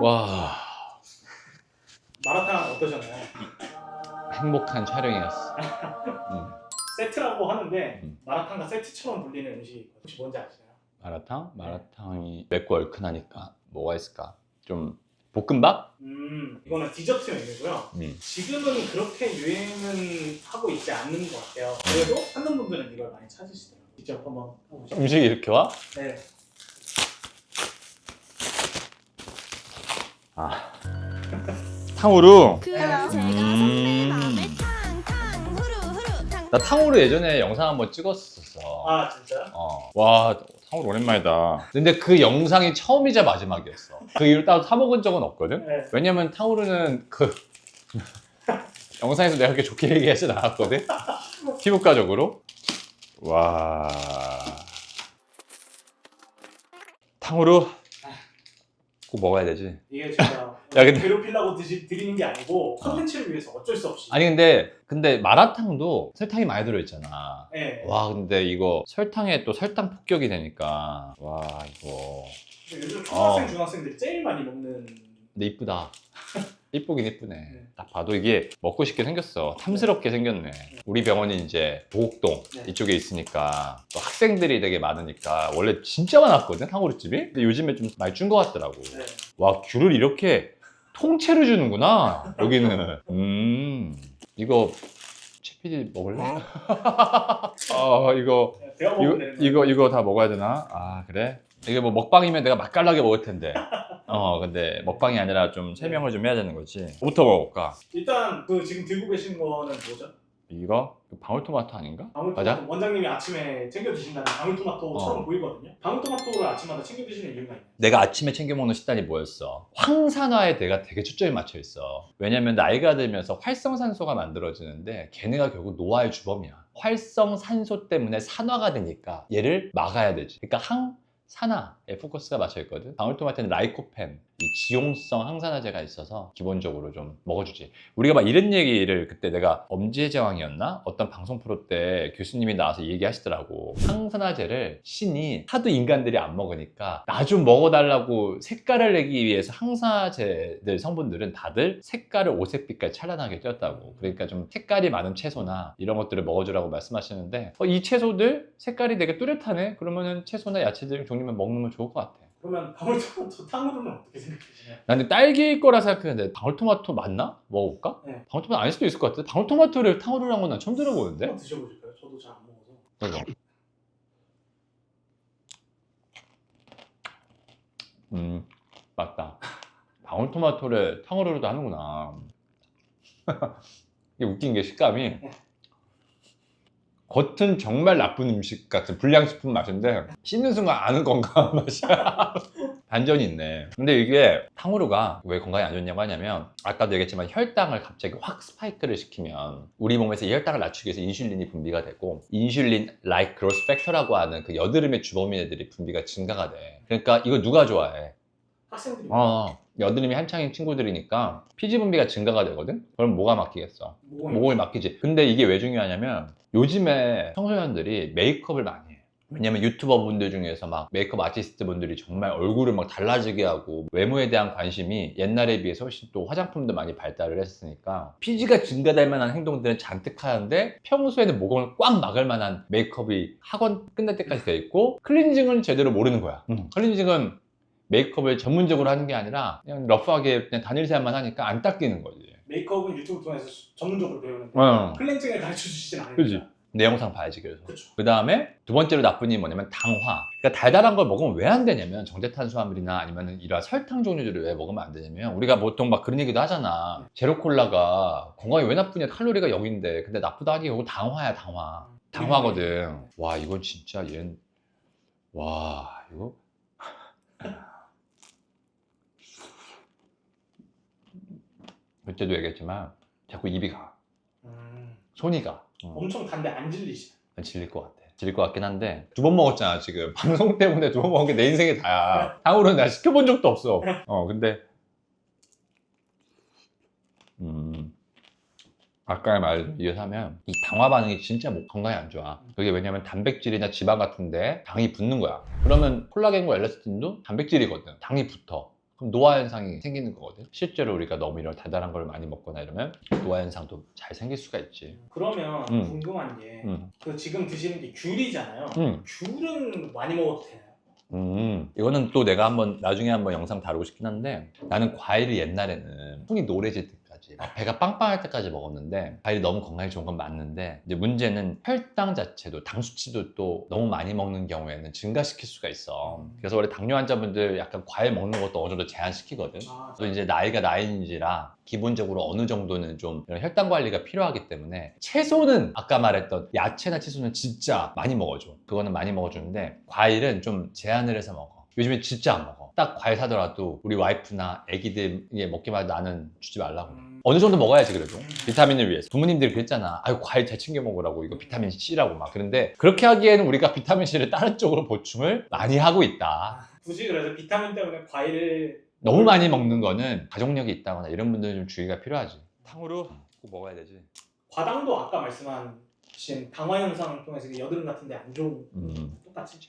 와, 마라탕 어떠셨나요? 행복한 촬영이었어. 세트라고 하는데 음. 마라탕과 세트처럼 불리는 음식 혹시 뭔지 아시나요? 마라탕? 마라탕이 맵고 얼큰하니까 뭐가 있을까? 좀 볶음밥? 이거는 디저트 메뉴고요. 지금은 그렇게 유행은 하고 있지 않는 것 같아요. 그래도 찾는 분들은 이걸 많이 찾으시더라고요. 직접 한번 해보시죠. 음식이 이렇게 와? 네. 아, 탕후루. 나 탕후루 예전에 영상 한번 찍었었어. 아 진짜요? 와, 탕후루 오랜만이다. 근데 그 영상이 처음이자 마지막이었어. 그 이후로 따로 사 먹은 적은 없거든. 네. 왜냐면 탕후루는 그 영상에서 내가 그렇게 좋게 얘기하진 않았거든. 피부과적으로. 와, 탕후루 꼭 먹어야 되지. 이게 제가 야, 근데- 괴롭히려고 드리는 게 아니고 콘텐츠를 위해서 어쩔 수 없이. 아니 근데 마라탕도 설탕이 많이 들어있잖아. 네. 와, 근데 이거 설탕에 또 설탕 폭격이 되니까 와, 이거 근데 요즘 초등학생, 중학생들이 제일 많이 먹는. 근데 이쁘다. 이쁘긴 이쁘네. 네. 딱 봐도 이게 먹고 싶게 생겼어. 탐스럽게 생겼네. 우리 병원이 이제 보곡동 네. 이쪽에 있으니까 또 학생들이 되게 많으니까 원래 진짜 많았거든, 탕후루집이. 근데 요즘에 좀 많이 준 것 같더라고. 네. 와, 귤을 이렇게 통째로 주는구나 여기는. 이거 최 PD 먹을래? 이거 내가 먹으면 되는 거예요. 이거 다 먹어야 되나? 아, 그래? 이게 뭐 먹방이면 내가 맛깔나게 먹을 텐데. 근데 먹방이 아니라 좀 설명을 좀 해야 되는 거지. 뭐부터 먹어볼까? 일단 그 지금 들고 계신 거는 뭐죠? 이거? 방울토마토 아닌가? 방울토마토. 맞아? 원장님이 아침에 챙겨 드신다는 방울토마토처럼 보이거든요. 방울토마토를 아침마다 챙겨 드시는 이유가 있나요? 내가 아침에 챙겨 먹는 식단이 뭐였어? 황산화에 내가 되게 초점이 맞춰 있어. 왜냐면 나이가 들면서 활성산소가 만들어지는데 걔네가 결국 노화의 주범이야. 활성산소 때문에 산화가 되니까 얘를 막아야 되지. 그러니까 항산화에 포커스가 맞춰 있거든. 방울토마토는 라이코펜, 이 지용성 항산화제가 있어서 기본적으로 좀 먹어주지. 우리가 막 이런 얘기를 그때 내가 엄지의 제왕이었나? 어떤 방송 프로 때 교수님이 나와서 얘기하시더라고. 항산화제를 신이 하도 인간들이 안 먹으니까 나 좀 먹어달라고 색깔을 내기 위해서 항산화제들 성분들은 다들 색깔을 오색빛깔 찬란하게 띄었다고. 그러니까 좀 색깔이 많은 채소나 이런 것들을 먹어주라고 말씀하시는데 이 채소들 색깔이 되게 뚜렷하네? 그러면은 채소나 야채들 종류만 먹으면 좋을 것 같아. 그러면 방울토마토 탕후루는 어떻게 생각하시나요? 나는 딸기일 거라 생각했는데 방울토마토 맞나? 먹어볼까? 네. 방울토마토 아닐 수도 있을 것 같아. 방울토마토를 탕후루라는 건 난 처음 들어보는데? 한번 드셔보실까요? 저도 잘 안 먹어서. 이거. 맞다. 방울토마토를 탕후루로도 하는구나. 이게 웃긴 게 식감이 겉은 정말 나쁜 음식 같은 불량식품 맛인데 씹는 순간 아는 건강한 맛이야. 반전이 있네. 근데 이게 탕후루가 왜 건강에 안 좋냐고 하냐면 아까도 얘기했지만 혈당을 갑자기 확 스파이크를 시키면 우리 몸에서 이 혈당을 낮추기 위해서 인슐린이 분비가 되고 인슐린 like growth factor라고 하는 그 여드름의 주범인 애들이 분비가 증가가 돼. 그러니까 이거 누가 좋아해? 학생들이 여드름이 한창인 친구들이니까 피지 분비가 증가가 되거든? 그럼 뭐가 막히겠어? 목을 막히지. 근데 이게 왜 중요하냐면 요즘에 청소년들이 메이크업을 많이 해. 왜냐면 유튜버 분들 중에서 막 메이크업 아티스트 분들이 정말 얼굴을 막 달라지게 하고 외모에 대한 관심이 옛날에 비해서 훨씬 또 화장품도 많이 발달을 했으니까 피지가 증가될 만한 행동들은 잔뜩 하는데 평소에는 모공을 꽉 막을 만한 메이크업이 학원 끝날 때까지 돼 있고 클렌징은 제대로 모르는 거야. 클렌징은 메이크업을 전문적으로 하는 게 아니라 그냥 러프하게 그냥 단일세안만 하니까 안 닦이는 거지. 메이크업은 유튜브 통해서 전문적으로 배우는데 클렌징을 가르쳐 주시진 않으니까. 그지? 내 영상 봐야지 그래서. 그쵸. 그 다음에 두 번째로 나쁜 일이 뭐냐면 당화. 그러니까 달달한 걸 먹으면 왜 안 되냐면 정제탄수화물이나 아니면 이런 설탕 종류들을 왜 먹으면 안 되냐면 우리가 보통 막 그런 얘기도 하잖아. 제로콜라가 건강에 왜 나쁘냐? 칼로리가 0인데 근데 나쁘다 하기 이거 당화야 당화. 당화거든. 와 이건 진짜 와 이거 그때도 얘기했지만 자꾸 입이 가. 손이 가. 엄청 단데 안 질리시나요? 질릴 것 같아. 질릴 것 같긴 한데 두 번 먹었잖아 지금. 방송 때문에 두 번 먹은 게 내 인생의 다야. 탕후루는 내가 시켜본 적도 없어. 근데 아까의 말 이어서 하면 이 당화 반응이 진짜 건강에 안 좋아. 그게 왜냐면 단백질이나 지방 같은데 당이 붙는 거야. 그러면 콜라겐과 엘라스틴도 단백질이거든. 당이 붙어. 그럼 노화 현상이 생기는 거거든. 실제로 우리가 너무 이런 달달한 걸 많이 먹거나 이러면 노화 현상도 잘 생길 수가 있지. 그러면 궁금한 게 그 지금 드시는 게 귤이잖아요. 귤은 많이 먹어도 되나요? 이거는 또 내가 나중에 한번 영상 다루고 싶긴 한데, 나는 과일을 옛날에는 손이 노래질 때까지 막 배가 빵빵할 때까지 먹었는데, 과일이 너무 건강에 좋은 건 맞는데, 이제 문제는 혈당 자체도 당 수치도 또 너무 많이 먹는 경우에는 증가시킬 수가 있어. 그래서 원래 당뇨 환자분들 약간 과일 먹는 것도 어느 정도 제한시키거든. 또 이제 나이가 나이인지라 기본적으로 어느 정도는 좀 이런 혈당 관리가 필요하기 때문에 채소는 아까 말했던 야채나 채소는 진짜 많이 먹어줘. 그거는 많이 먹어주는데 과일은 좀 제한을 해서 먹어. 요즘에 진짜 안 먹어. 딱 과일 사더라도 우리 와이프나 애기들이 먹기만 해도 나는 주지 말라고. 어느 정도 먹어야지 그래도 비타민을 위해서. 부모님들이 그랬잖아. 아유 과일 잘 챙겨 먹으라고, 이거 비타민 C라고 막. 그런데 그렇게 하기에는 우리가 비타민 C를 다른 쪽으로 보충을 많이 하고 있다. 굳이 그래서 비타민 때문에 과일을 너무 많이 먹는 거는 가족력이 있다거나 이런 분들은 좀 주의가 필요하지. 탕후루 꼭 먹어야 되지. 과당도 아까 말씀하신 당화 현상을 통해서 여드름 같은데 안 좋은 똑같이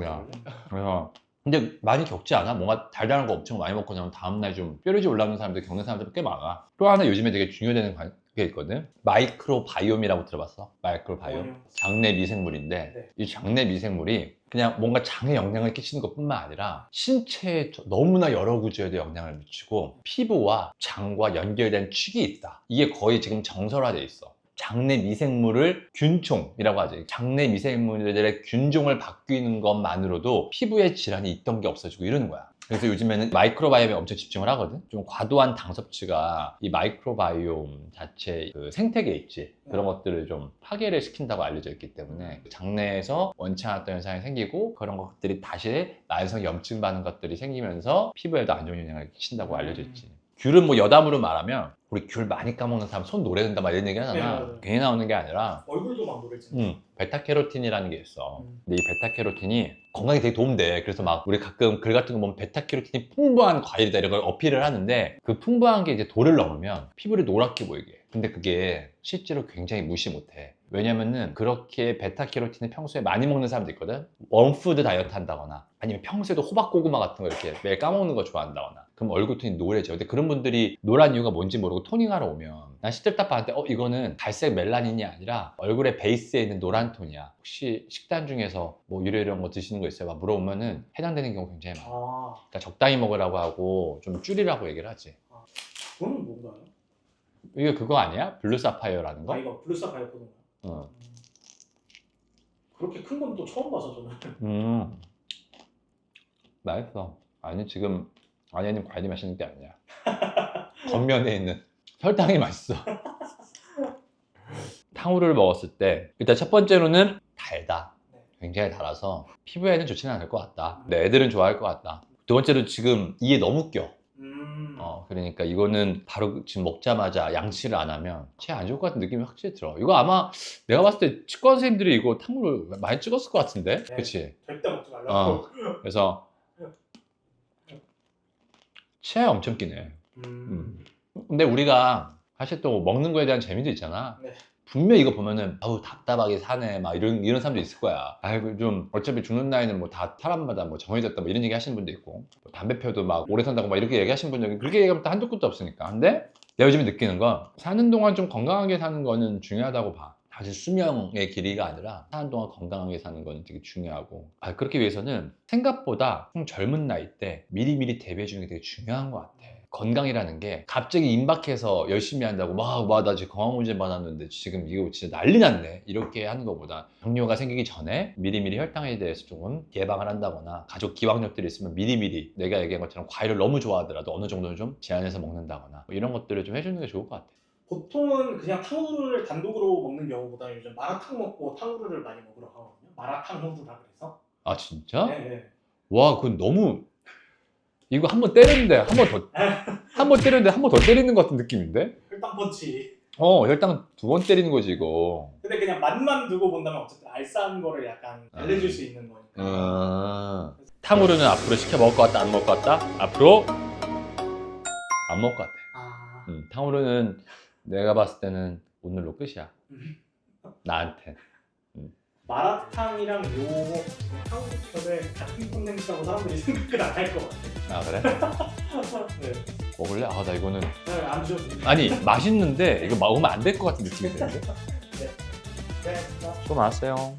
야. 그래서 근데 많이 겪지 않아? 뭔가 달달한 거 엄청 많이 먹고 나면 다음날 좀 뾰루지 올라오는 사람들, 겪는 사람들 꽤 많아. 또 하나 요즘에 되게 중요되는 게 있거든. 마이크로바이옴이라고 들어봤어? 마이크로바이옴? 장내 미생물인데 네. 이 장내 미생물이 그냥 뭔가 장에 영향을 끼치는 것뿐만 아니라 신체에 너무나 여러 구조에도 영향을 미치고 피부와 장과 연결된 축이 있다. 이게 거의 지금 정설화돼 있어. 장내 미생물을 균총이라고 하죠. 장내 미생물들의 균종을 바뀌는 것만으로도 피부에 질환이 있던 게 없어지고 이러는 거야. 그래서 요즘에는 마이크로바이옴에 엄청 집중을 하거든. 좀 과도한 당 섭취가 이 마이크로바이옴 자체 그 생태계 있지, 그런 것들을 좀 파괴를 시킨다고 알려져 있기 때문에 장내에서 원치 않았던 현상이 생기고 그런 것들이 다시 만성 염증 반응 것들이 생기면서 피부에도 안 좋은 영향을 끼친다고 알려져 있지. 귤은 뭐 여담으로 말하면 우리 귤 많이 까먹는 사람 손 노래된다 막 이런 얘기 하잖아. 네. 괜히 나오는 게 아니라 얼굴도 막 노래지네. 베타캐로틴이라는 게 있어. 근데 이 베타캐로틴이 건강에 되게 도움돼. 그래서 막 우리 가끔 글 같은 거 보면 베타캐로틴이 풍부한 과일이다 이런 걸 어필을 하는데, 그 풍부한 게 이제 도를 넘으면 피부를 노랗게 보이게 해. 근데 그게 실제로 굉장히 무시 못해. 왜냐면은 그렇게 베타캐로틴을 평소에 많이 먹는 사람도 있거든. 원푸드 다이어트 한다거나 아니면 평소에도 호박고구마 같은 거 이렇게 매일 까먹는 거 좋아한다거나, 그럼 얼굴톤이 노래져. 근데 그런 분들이 노란 이유가 뭔지 모르고 토닝하러 오면 난 시들 딱 봤을 때 이거는 갈색 멜라닌이 아니라 얼굴의 베이스에 있는 노란 톤이야. 혹시 식단 중에서 뭐 이런 거 드시는 거 있어요? 막 물어보면은 해당되는 경우 굉장히 많아. 그러니까 적당히 먹으라고 하고 좀 줄이라고 얘기를 하지. 그건 뭔가요? 이게 그거 아니야? 블루 사파이어라는 거? 이거 블루사파이어 포도인가요? 그렇게 큰 건 또 처음 봐서 저는. 맛있어. 아니 지금 안에 있는 과일이 맛있는 게 아니야. 겉면에 있는 설탕이 맛있어. 탕후루를 먹었을 때 일단 첫 번째로는 달다. 굉장히 달아서 피부에는 좋지는 않을 것 같다. 근데 애들은 좋아할 것 같다. 두 번째로 지금 이에 너무 껴. 그러니까 이거는 바로 지금 먹자마자 양치를 안 하면 체에 안 좋을 것 같은 느낌이 확실히 들어. 이거 아마 내가 봤을 때 치과 선생님들이 이거 탕후루 많이 찍었을 것 같은데? 네. 그치? 절대 먹지 말라고. 그래서 체에 엄청 끼네. 근데 우리가 사실 또 먹는 거에 대한 재미도 있잖아. 네. 분명히 이거 보면은 아우 답답하게 사네 막 이런 사람도 있을 거야. 아이고 좀 어차피 죽는 나이는 뭐 다 사람마다 뭐 정해졌다 뭐 이런 얘기 하시는 분도 있고, 뭐 담배 펴도 막 오래 산다고 막 이렇게 얘기하시는 분들, 그렇게 얘기하면 또 한도 끝도 없으니까. 근데 내가 요즘에 느끼는 건 사는 동안 좀 건강하게 사는 거는 중요하다고 봐. 사실 수명의 길이가 아니라 사는 동안 건강하게 사는 거는 되게 중요하고, 그렇기 위해서는 생각보다 좀 젊은 나이 때 미리미리 대비해 주는 게 되게 중요한 것 같아. 건강이라는 게 갑자기 임박해서 열심히 한다고 나 지금 건강문제 받았는데 지금 이거 진짜 난리 났네 이렇게 하는 것보다, 당뇨가 생기기 전에 미리미리 혈당에 대해서 조금 예방을 한다거나, 가족 기왕력들이 있으면 미리미리 내가 얘기한 것처럼 과일을 너무 좋아하더라도 어느 정도는 좀 제한해서 먹는다거나 뭐 이런 것들을 좀 해주는 게 좋을 것 같아. 보통은 그냥 탕후루를 단독으로 먹는 경우보다 요즘 마라탕 먹고 탕후루를 많이 먹으러 가거든요. 마라탕후루라 그래서. 아 진짜? 네. 와 그건 너무, 이거 한 번 때렸는데 한 번 더 때리는 것 같은 느낌인데? 혈당 펀치. 혈당 2번 때리는 거지 이거. 근데 그냥 맛만 두고 본다면 어쨌든 알싸한 거를 약간 알려줄 수 있는 거니까. 탕후루는 앞으로 시켜 먹을 것 같다 안 먹을 것 같다? 앞으로 안 먹을 것 같아. 탕후루는 내가 봤을 때는 오늘로 끝이야. 나한테. 마라탕이랑 요 탕후루를 같은 콘텐츠라고 사람들이 생각을 안 할 것 같아. 아 그래? 네. 먹을래? 아, 나 이거는 네, 안 드셔도 됩니다. 아니 맛있는데 이거 먹으면 안 될 것 같은 느낌이 드는데. 네. 네. 수고 많았어요.